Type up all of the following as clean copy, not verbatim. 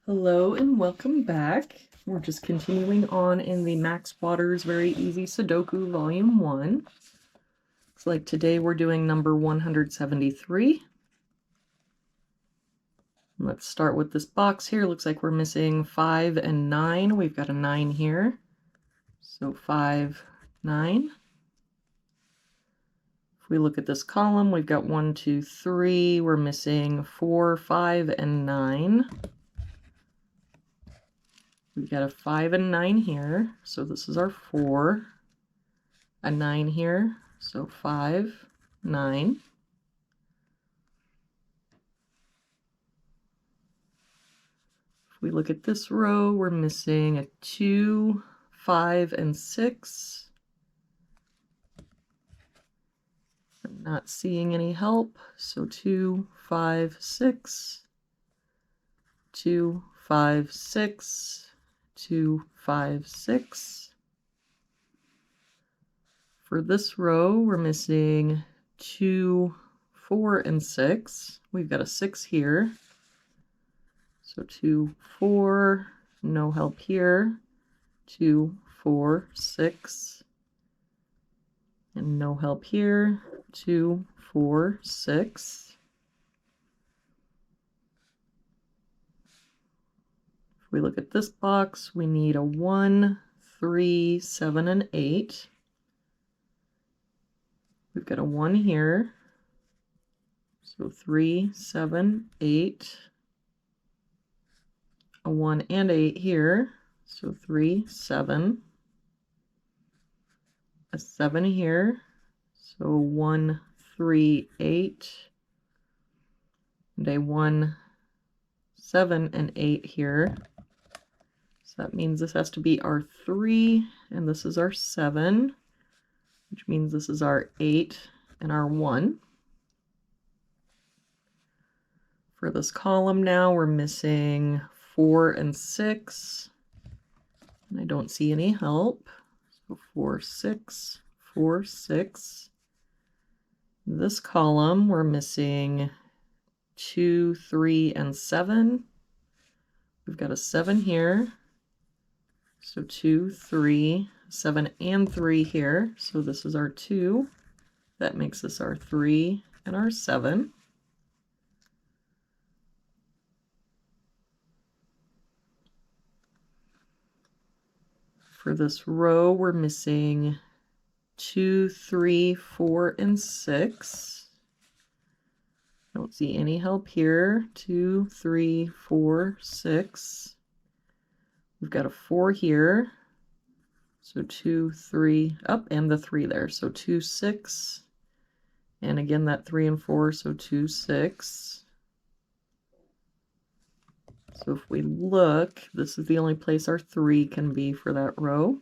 Hello and welcome back. We're just continuing on in the Max Waters Very Easy Sudoku Volume 1. Looks like today we're doing number 173. Let's start with this box here. Looks like we're missing 5 and 9. We've got a 9 here. So 5, 9. If we look at this column, we've got 1, 2, 3. We're missing 4, 5, and 9. We've got a 5 and 9 here, so this is our 4. A 9 here, so 5, 9. If we look at this row, we're missing a 2, 5, and 6. I'm not seeing any help, so 2, 5, 6. 2, 5, 6. 2, 5, 6. For this row, we're missing 2, 4, and 6. We've got a 6 here. So 2, 4, no help here. 2, 4, 6. And no help here. 2, 4, 6. If we look at this box, we need a 1, 3, 7, and 8. We've got a 1 here. So 3, 7, 8. A 1 and 8 here. So 3, 7. A 7 here. So 1, 3, 8. And a 1, 7, and 8 here. So that means this has to be our 3, and this is our 7, which means this is our 8 and our 1. For this column now, we're missing 4 and 6, and I don't see any help. So 4, 6, 4, 6. This column, we're missing 2, 3, and 7. We've got a 7 here. So 2, 3, 7, and 3 here. So this is our 2. That makes this our 3 and our 7. For this row, we're missing 2, 3, 4, and 6. Don't see any help here. 2, 3, 4, 6. We've got a 4 here. So 2, 3, up, and the 3 there. So 2, 6. And again, that 3 and 4, so 2, 6. So if we look, this is the only place our 3 can be for that row.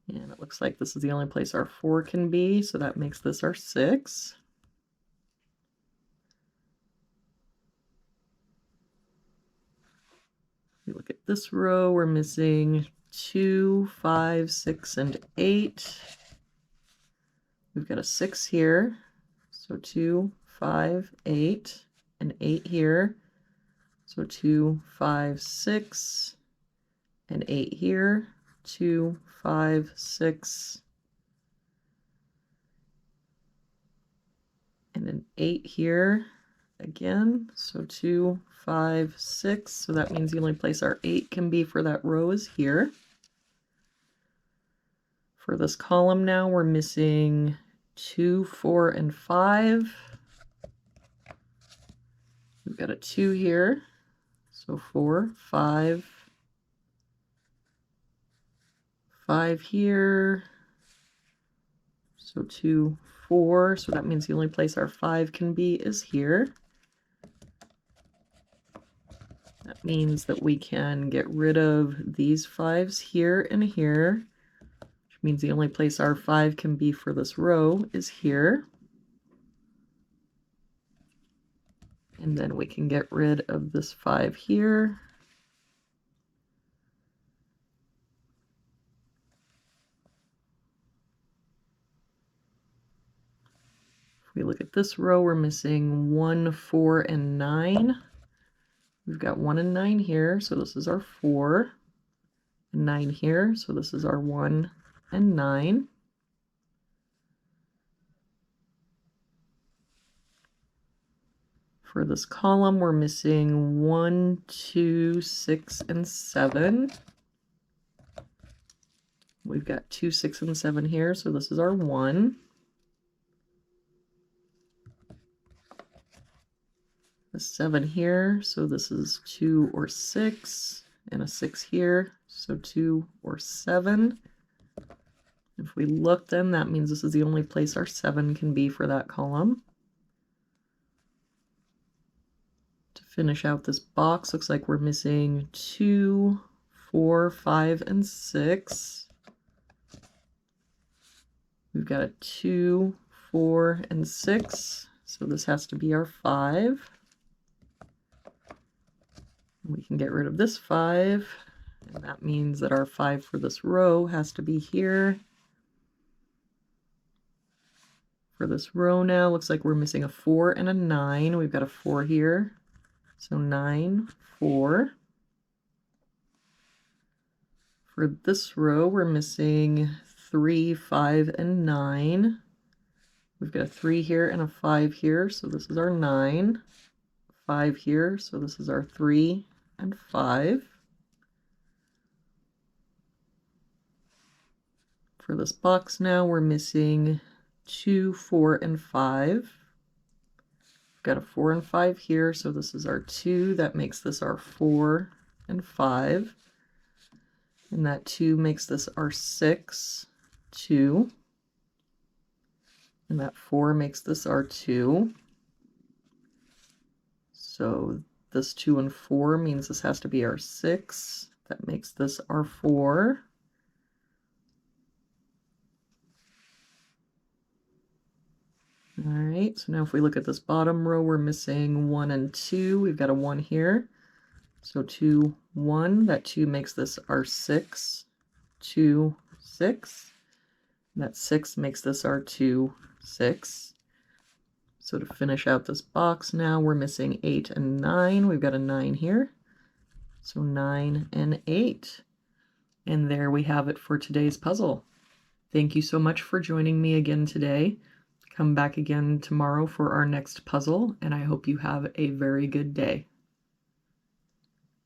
And it looks like this is the only place our 4 can be, so that makes this our 6. We look at this row, we're missing 2, 5, 6, and 8. We've got a 6 here, so 2, 5, 8, and 8 here. So 2, 5, 6, and 8 here. 2, 5, 6, and an 8 here again. So 2, 5, 6. So that means the only place our 8 can be for that row is here. For this column now, we're missing 2, 4, and 5. We've got a 2 here. So 4, 5, 5 here. So 2, 4. So that means the only place our 5 can be is here. That means that we can get rid of these 5s here and here, which means the only place our 5 can be for this row is here. And then we can get rid of this 5 here. If we look at this row, we're missing 1, 4, and 9. We've got 1 and 9 here, so this is our 4. And 9 here, so this is our 1 and 9. For this column, we're missing 1, 2, 6, and 7. We've got 2, 6, and 7 here, so this is our 1. A 7 here, so this is 2 or 6, and a 6 here, so 2 or 7. If we look, then that means this is the only place our 7 can be for that column. To finish out this box, looks like we're missing 2, 4, 5, and 6. We've got a 2, 4, and 6, so this has to be our 5. We can get rid of this 5, and that means that our 5 for this row has to be here. For this row now, looks like we're missing a 4 and a 9. We've got a 4 here, so 9, 4. For this row, we're missing 3, 5, and 9. We've got a 3 here and a 5 here, so this is our 9. 5 here, so this is our 3 and 5. For this box now, we're missing 2, 4, and 5. We've got a 4 and 5 here, so this is our 2. That makes this our 4 and 5. And that 2 makes this our 6, 2. And that 4 makes this our 2. So this 2 and 4 means this has to be our 6. That makes this our 4. All right, so now if we look at this bottom row, we're missing 1 and 2. We've got a 1 here. So 2, 1. That 2 makes this our 6, 2, 6. And that 6 makes this our 2, 6. So to finish out this box now, we're missing 8 and 9. We've got a 9 here. So 9 and 8. And there we have it for today's puzzle. Thank you so much for joining me again today. Come back again tomorrow for our next puzzle, and I hope you have a very good day.